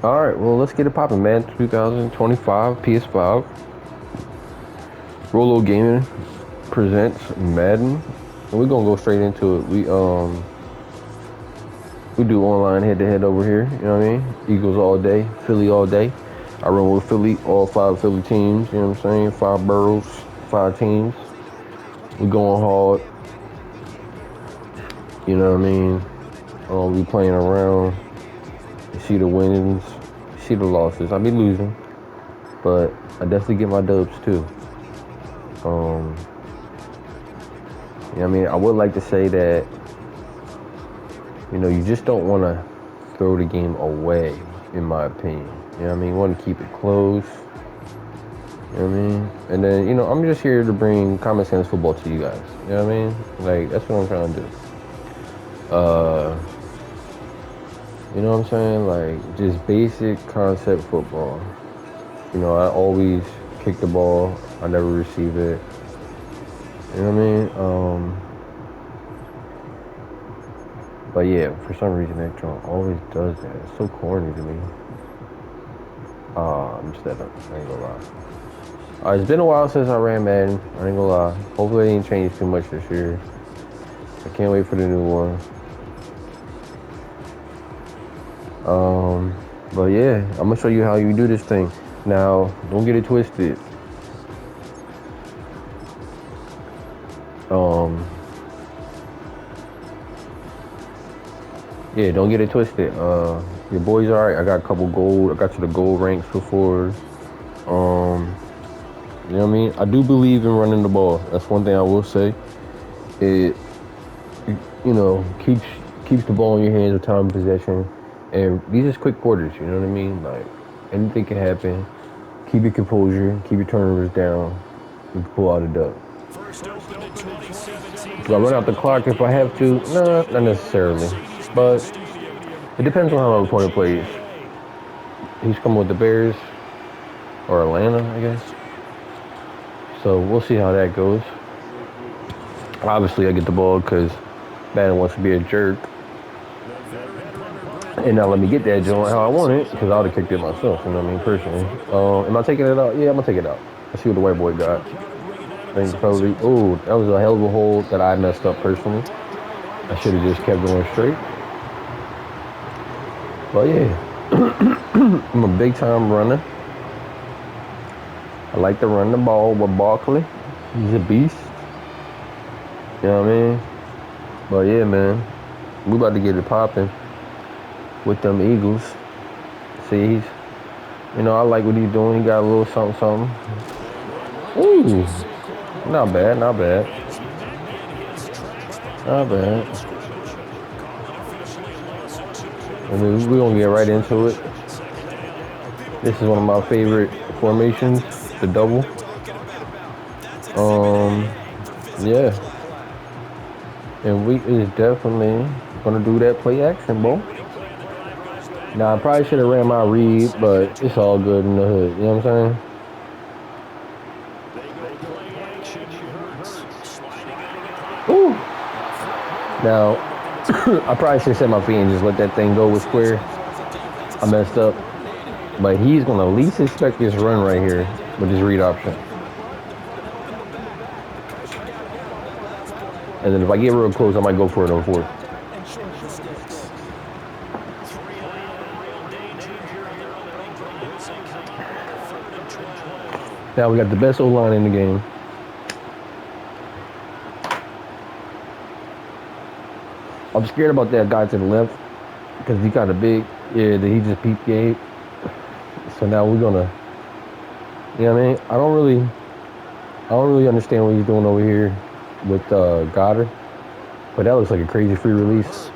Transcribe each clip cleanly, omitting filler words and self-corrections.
All right, well, let's get it popping, man. 2025 PS5 ROLO Gaming presents Madden, and we're gonna go straight into it. We do online head-to-head over here. You know what I mean? Eagles all day, Philly all day. I run with Philly, all 5 Philly teams. You know what I'm saying? 5 boroughs, 5 teams. We going hard. You know what I mean? We playing around. You see the wins, you see the losses. I be losing, but I definitely get my dubs too. You know what I mean? I would like to say that, you just don't want to throw the game away, in my opinion. You know what I mean? You want to keep it close. You know what I mean? And then, I'm just here to bring common sense football to you guys. You know what I mean? Like, that's what I'm trying to do. You know what I'm saying? Like, just basic concept football. I always kick the ball. I never receive it. You know what I mean? But yeah, for some reason that joint always does that. It's so corny to me. I'm just that. I ain't gonna lie. It's been a while since I ran Madden. I ain't gonna lie. Hopefully it ain't changed too much this year. I can't wait for the new one. But yeah, I'm gonna show you how you do this thing. Now, don't get it twisted. Yeah, don't get it twisted. Your boy's alright. I got a couple gold. I got to the gold ranks before. You know what I mean? I do believe in running the ball. That's one thing I will say. It, keeps the ball in your hands with time of possession. And these are quick quarters, you know what I mean? Like, anything can happen. Keep your composure. Keep your turnovers down. You can pull out a dub. Do I run out the clock if I have to? No, not necessarily. But it depends on how my opponent plays. He's coming with the Bears or Atlanta, I guess. So we'll see how that goes. Obviously, I get the ball because Madden wants to be a jerk. And now let me get that joint how I want it, because I would have kicked it myself, you know what I mean, personally. Am I taking it out? Yeah, I'm going to take it out. Let's see what the white boy got. I think probably, that was a hell of a hold that I messed up personally. I should have just kept going straight. But yeah, I'm a big time runner. I like to run the ball with Barkley. He's a beast. You know what I mean? But yeah, man, we about to get it popping with them Eagles. See, I like what he's doing. He got a little something, something. Ooh, not bad, not bad. Not bad. I mean, we're going to get right into it. This is one of my favorite formations, the double. Yeah. And we is definitely going to do that play action, bro. Now, I probably should have ran my read, but it's all good in the hood. You know what I'm saying? Ooh. Now, I probably should set my feet and just let that thing go with square. I messed up. But he's going to least expect this run right here with his read option. And then if I get real close, I might go for it on fourth. Now we got the best O-line in the game. I'm scared about that guy to the left because he kind of big. Yeah, he just peeped Gabe. So now we're gonna, you know what I mean? I don't really understand what he's doing over here with Goddard, but that looks like a crazy free release.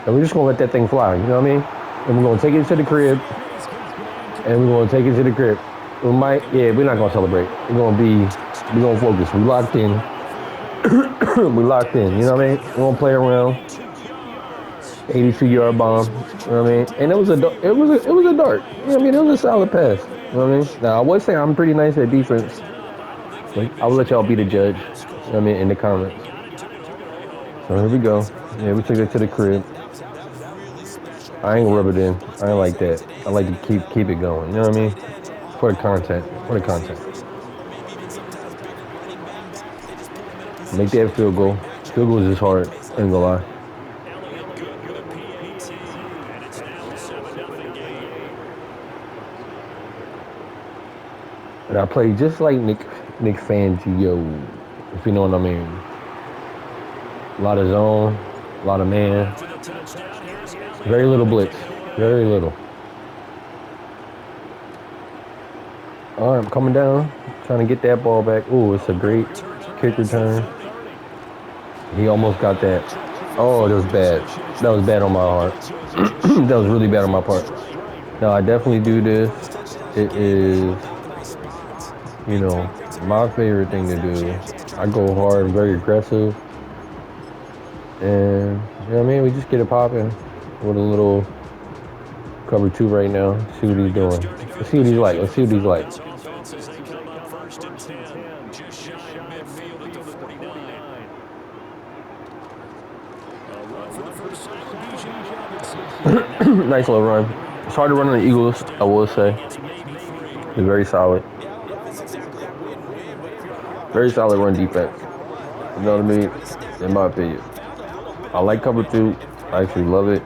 And we're just gonna let that thing fly. You know what I mean? And we're gonna take it to the crib. We're not gonna celebrate. We're gonna focus. We locked in. We locked in. You know what I mean? We're gonna play around. 82-yard bomb. You know what I mean? And it was a dart. You know what I mean? It was a solid pass. You know what I mean? Now I would say I'm pretty nice at defense. Like, I will let y'all be the judge. You know what I mean? In the comments. So here we go. Yeah, we took it to the crib. I ain't rub it in. I ain't like that. I like to keep it going. You know what I mean? For the content. For the content. Make that field goal. Field goal is just hard. Ain't gonna lie. And I play just like Nick Fangio, if you know what I mean. A lot of zone, a lot of man. Very little blitz. Very little. All right, I'm coming down, trying to get that ball back. Ooh, it's a great kick return. He almost got that. Oh, that was bad. That was bad on my part. That was really bad on my part. No, I definitely do this. It is, you know, my favorite thing to do. I go hard, very aggressive. And, you know what I mean? We just get it popping with a little cover 2 right now. See what he's doing. Let's see what he's like. Let's see what he's like. Nice little run. It's hard to run on the Eagles, I will say. It's very solid. Very solid run defense. You know what I mean? In my opinion. I like cover 2. I actually love it.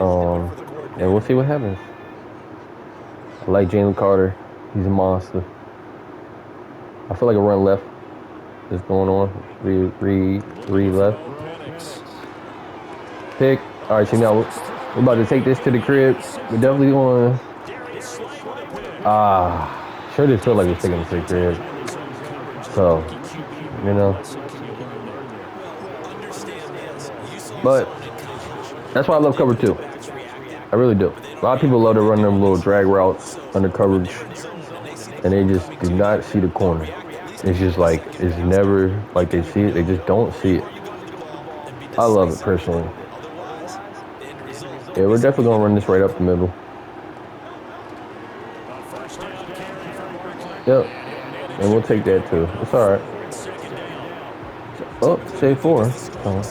And we'll see what happens. I like Jalen Carter. He's a monster. I feel like a run left is going on. Three left. Pick. All right, so now we're about to take this to the crib. We're definitely going. Sure did feel like we're taking this to the crib. So, you know. But that's why I love cover 2. I really do. A lot of people love to run them little drag routes under coverage, and they just do not see the corner. It's just like, it's never like they see it. They just don't see it. I love it personally. Yeah, we're definitely going to run this right up the middle. Yep. And we'll take that too. It's all right. Oh, say 4. Oh.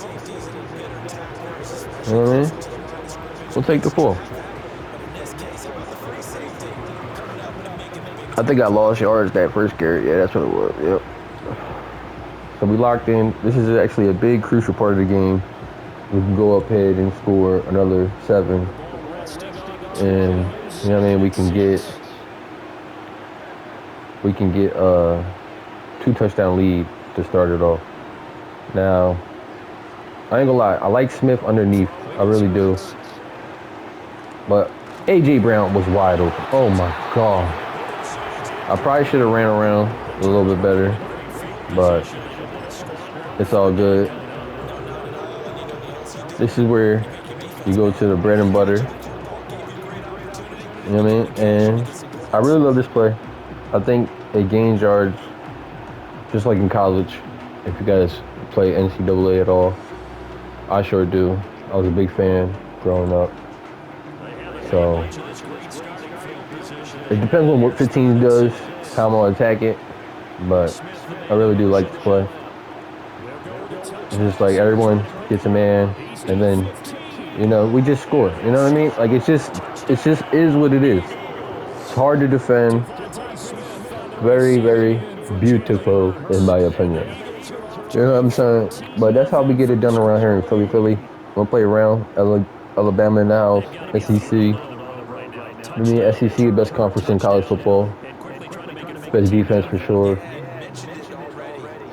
You know what I mean? We'll take the 4. I think I lost yards that first carry. Yeah, that's what it was. Yep. So we locked in. This is actually a big, crucial part of the game. We can go up ahead and score another 7. And, you know what I mean? We can get a 2 touchdown lead to start it off. Now, I ain't gonna lie. I like Smith underneath. I really do. But A.J. Brown was wide open. Oh, my God. I probably should have ran around a little bit better. But it's all good. This is where you go to the bread and butter. You know what I mean? And I really love this play. I think it gains yards just like in college. If you guys play NCAA at all, I sure do. I was a big fan growing up. So it depends on what 15 does, how I'm going to attack it. But I really do like this play. It's just like everyone gets a man, and then, you know, we just score. You know what I mean? Like, it's just is what it is. It's hard to defend. Very, very beautiful, in my opinion. You know what I'm saying? But that's how we get it done around here in Philly. We're going to play around. Alabama in the house. SEC. I mean, SEC, the best conference in college football. Best defense for sure.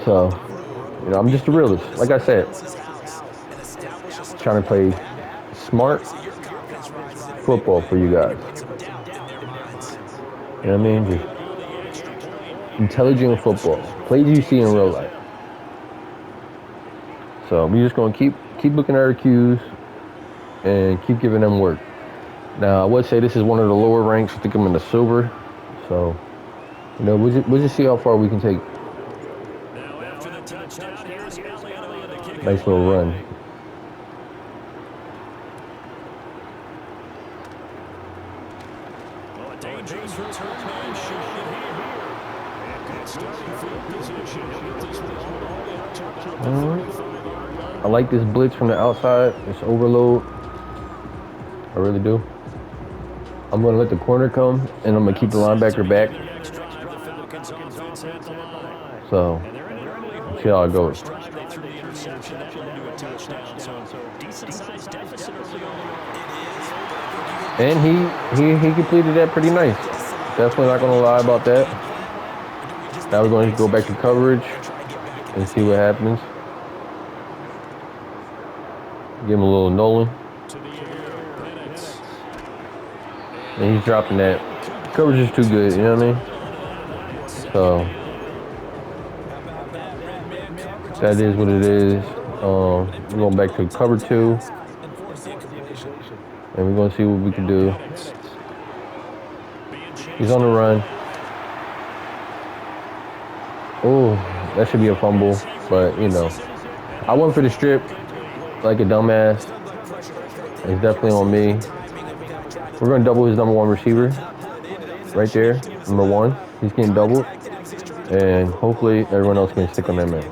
So, you know, I'm just a realist. Like I said, trying to play smart football for you guys. You know what I mean? Just intelligent football. Plays you see in real life. So we're just gonna keep looking at our cues and keep giving them work. Now I would say this is one of the lower ranks. I think I'm in the silver. So, you know, we'll just see how far we can take. Nice little run. I like this blitz from the outside. This overload. I really do. I'm going to let the corner come, and I'm going to keep the linebacker back. So, see how it goes. And he completed that pretty nice. Definitely not going to lie about that. Now we're going to go back to coverage and see what happens. Give him a little Nolan. And he's dropping that. Coverage is too good, you know what I mean? So that is what it is. We're going back to cover 2. And we're going to see what we can do. He's on the run. Oh, that should be a fumble. But, you know, I went for the strip like a dumbass. It's definitely on me. We're going to double his number 1 receiver. Right there, number 1. He's getting doubled. And hopefully everyone else can stick on that man.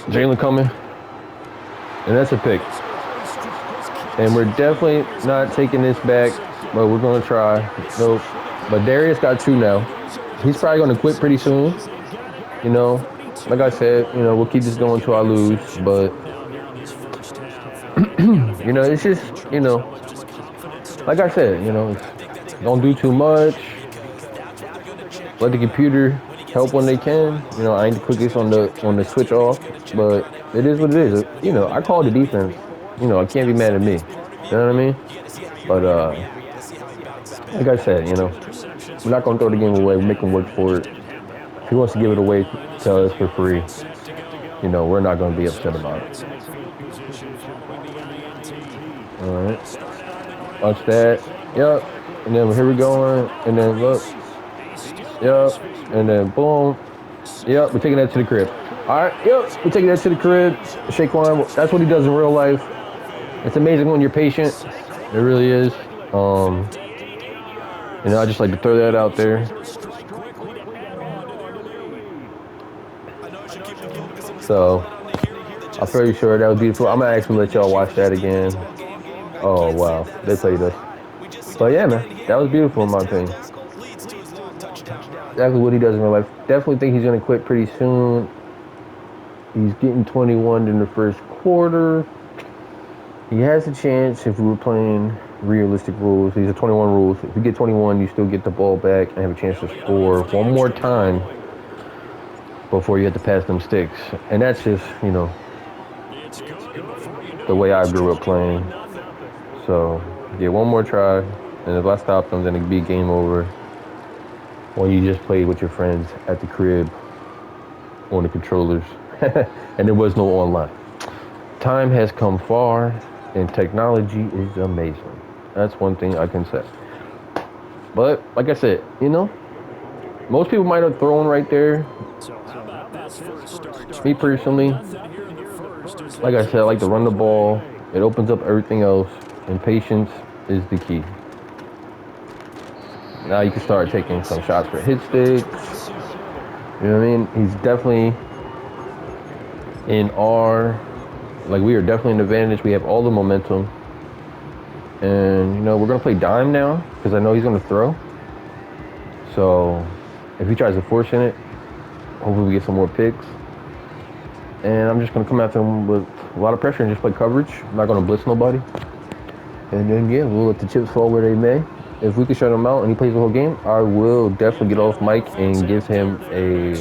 Jalen coming. And that's a pick. And we're definitely not taking this back, but we're going to try. Nope. But Darius got 2 now. He's probably going to quit pretty soon. You know, like I said, you know, we'll keep this going until I lose. But, you know, it's just, you know, like I said, you know, don't do too much. Let the computer help when they can. You know, I ain't the quickest on the switch off, but it is what it is. You know, I call the defense. You know, I can't be mad at me. You know what I mean? But like I said, you know, we're not gonna throw the game away. We make him work for it. If he wants to give it away to us for free, you know, we're not gonna be upset about it. All right. Watch that. Yep. And then here we going. And then look. Yep. And then boom. Yep. We're taking that to the crib. All right. Yep. We're taking that to the crib. Shaquan. That's what he does in real life. It's amazing when you're patient. It really is. You know, I just like to throw that out there. So, I'm pretty sure that was beautiful. I'm gonna actually let y'all watch that again. Oh wow, they played us. But yeah, man, that was beautiful in my opinion. Exactly what he does in real life. Definitely think he's gonna quit pretty soon. He's getting 21 in the first quarter. He has a chance if we were playing realistic rules. These are 21 rules. If you get 21, you still get the ball back and have a chance to score one more time before you have to pass them sticks. And that's just, you know, the way I grew up playing. So, get one more try, and if I stop them, then it'd be game over. When you just played with your friends at the crib on the controllers, and there was no online. Time has come far, and technology is amazing. That's one thing I can say. But, like I said, you know, most people might have thrown right there. Me personally, like I said, I like to run the ball. It opens up everything else, and patience is the key. Now you can start taking some shots for hit sticks. You know what I mean? He's definitely in we are definitely in advantage. We have all the momentum. And, you know, we're going to play dime now because I know he's going to throw. So, if he tries to force in it, hopefully we get some more picks. And I'm just going to come after him with a lot of pressure and just play coverage. I'm not going to blitz nobody. And then, yeah, we'll let the chips fall where they may. If we can shut him out and he plays the whole game, I will definitely get off mic and give him a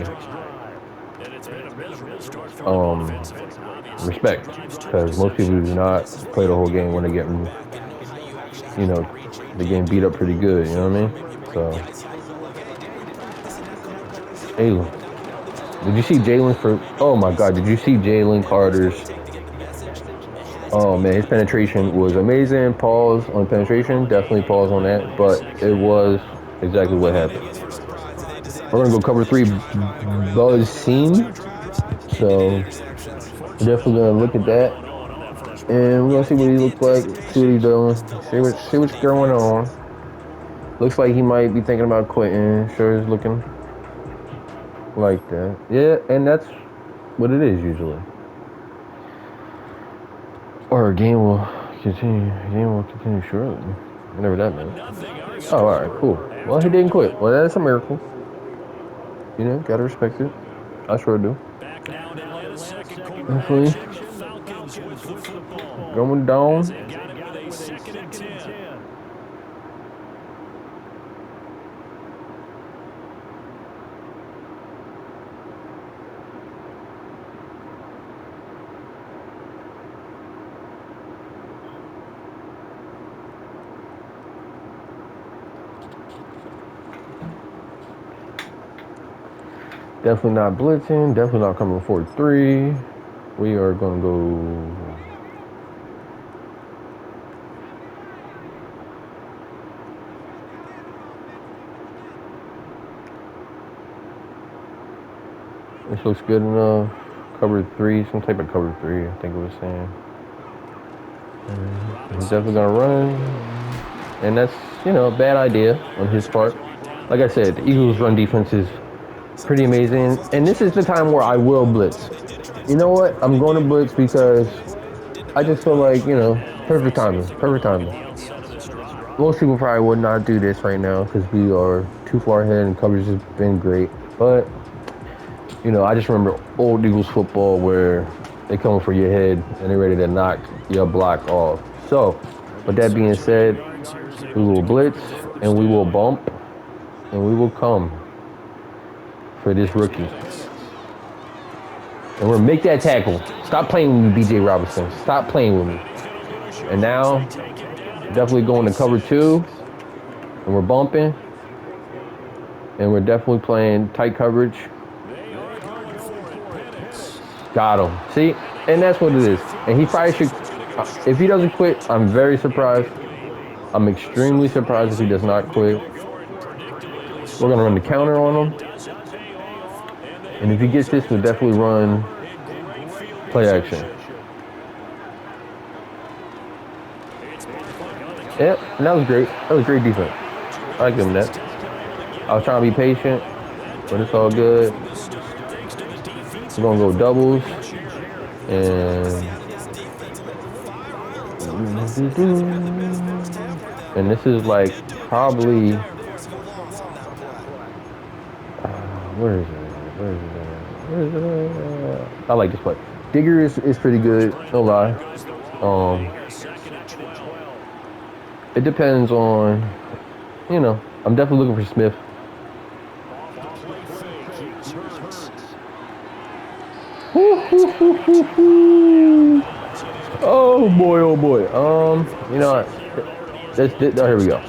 respect. Because most people do not play the whole game when they get, you know, they getting beat up pretty good, you know what I mean? So, Jalen. Did you see Jalen oh my God, did you see Jalen Carter's? Oh man, his penetration was amazing. Pause on penetration, definitely pause on that, but it was exactly what happened. We're gonna go cover 3 Buzz seam. So definitely gonna look at that. And we're gonna see what he looks like, see what he's doing, see what's going on. Looks like he might be thinking about quitting. Sure is looking like that. Yeah, and that's what it is usually. Or a game will continue. Game will continue shortly. Whatever that meant. Oh, all right, cool. Well, he didn't quit. Well, that's a miracle. You know, gotta respect it. I sure do. Definitely. Going down. Definitely not blitzing. Definitely not coming 4-3. We are going to go. This looks good enough. Cover 3, some type of cover 3, I think it was saying. He's definitely going to run. And that's, you know, a bad idea on his part. Like I said, the Eagles' run defense is pretty amazing. And this is the time where I will blitz. You know what? I'm going to blitz because I just feel like, you know, perfect timing. Perfect timing. Most people probably would not do this right now because we are too far ahead and coverage has been great. But, you know, I just remember old Eagles football where they come for your head and they're ready to knock your block off. So, with that being said, we will blitz and we will bump and we will come for this rookie. And we're gonna make that tackle. Stop playing with me, BJ Robinson. Stop playing with me. And now, definitely going to cover 2. And we're bumping. And we're definitely playing tight coverage. Got him. See? And that's what it is. And he probably should, if he doesn't quit, I'm very surprised. I'm extremely surprised if he does not quit. We're going to run the counter on him. And if he gets this, we'll definitely run play action. Yep, and that was great. That was great defense. I give him that. I was trying to be patient, but it's all good. We're going to go doubles. And this is like probably where is it? I like this play. Digger is pretty good, no lie. It depends on, you know, I'm definitely looking for Smith. Oh boy, oh boy. You know, here we go.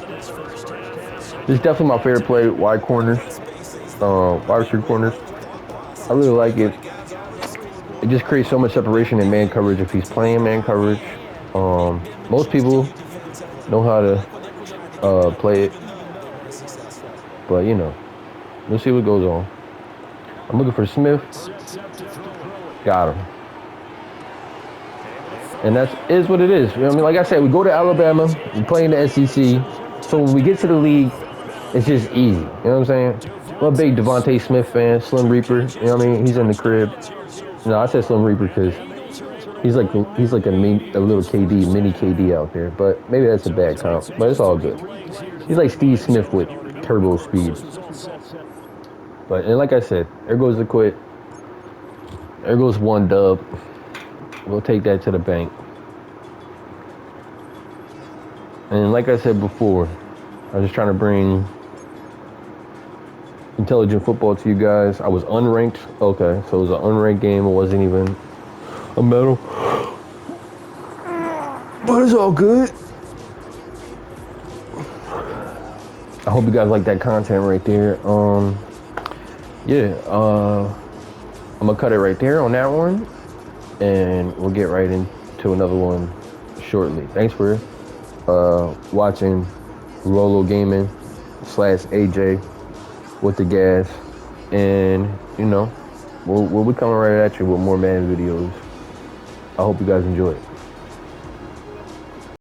This is definitely my favorite play, wide corners, wide receiver corners. I really like it. It just creates so much separation in man coverage if he's playing man coverage. Most people know how to play it, but you know, we'll see what goes on. I'm looking for Smith. Got him. And is what it is. You know what I mean? Like I said, we go to Alabama, we play in the SEC. So when we get to the league, it's just easy. You know what I'm saying? I'm a big Devontae Smith fan, Slim Reaper. You know what I mean? He's in the crib. No, I said Slim Reaper because he's like a little KD, mini KD out there. But maybe that's a bad comp. But it's all good. He's like Steve Smith with turbo speed. But and like I said, there goes the quit. There goes one dub. We'll take that to the bank. And like I said before, I was just trying to bring intelligent football to you guys. I was unranked. Okay, so it was an unranked game. It wasn't even a medal. But it's all good. I hope you guys like that content right there. I'm gonna cut it right there on that one. And we'll get right into another one shortly. Thanks for watching ROLO Gaming / AJ with the gas. And, you know, we'll be coming right at you with more Madden videos. I hope you guys enjoy it.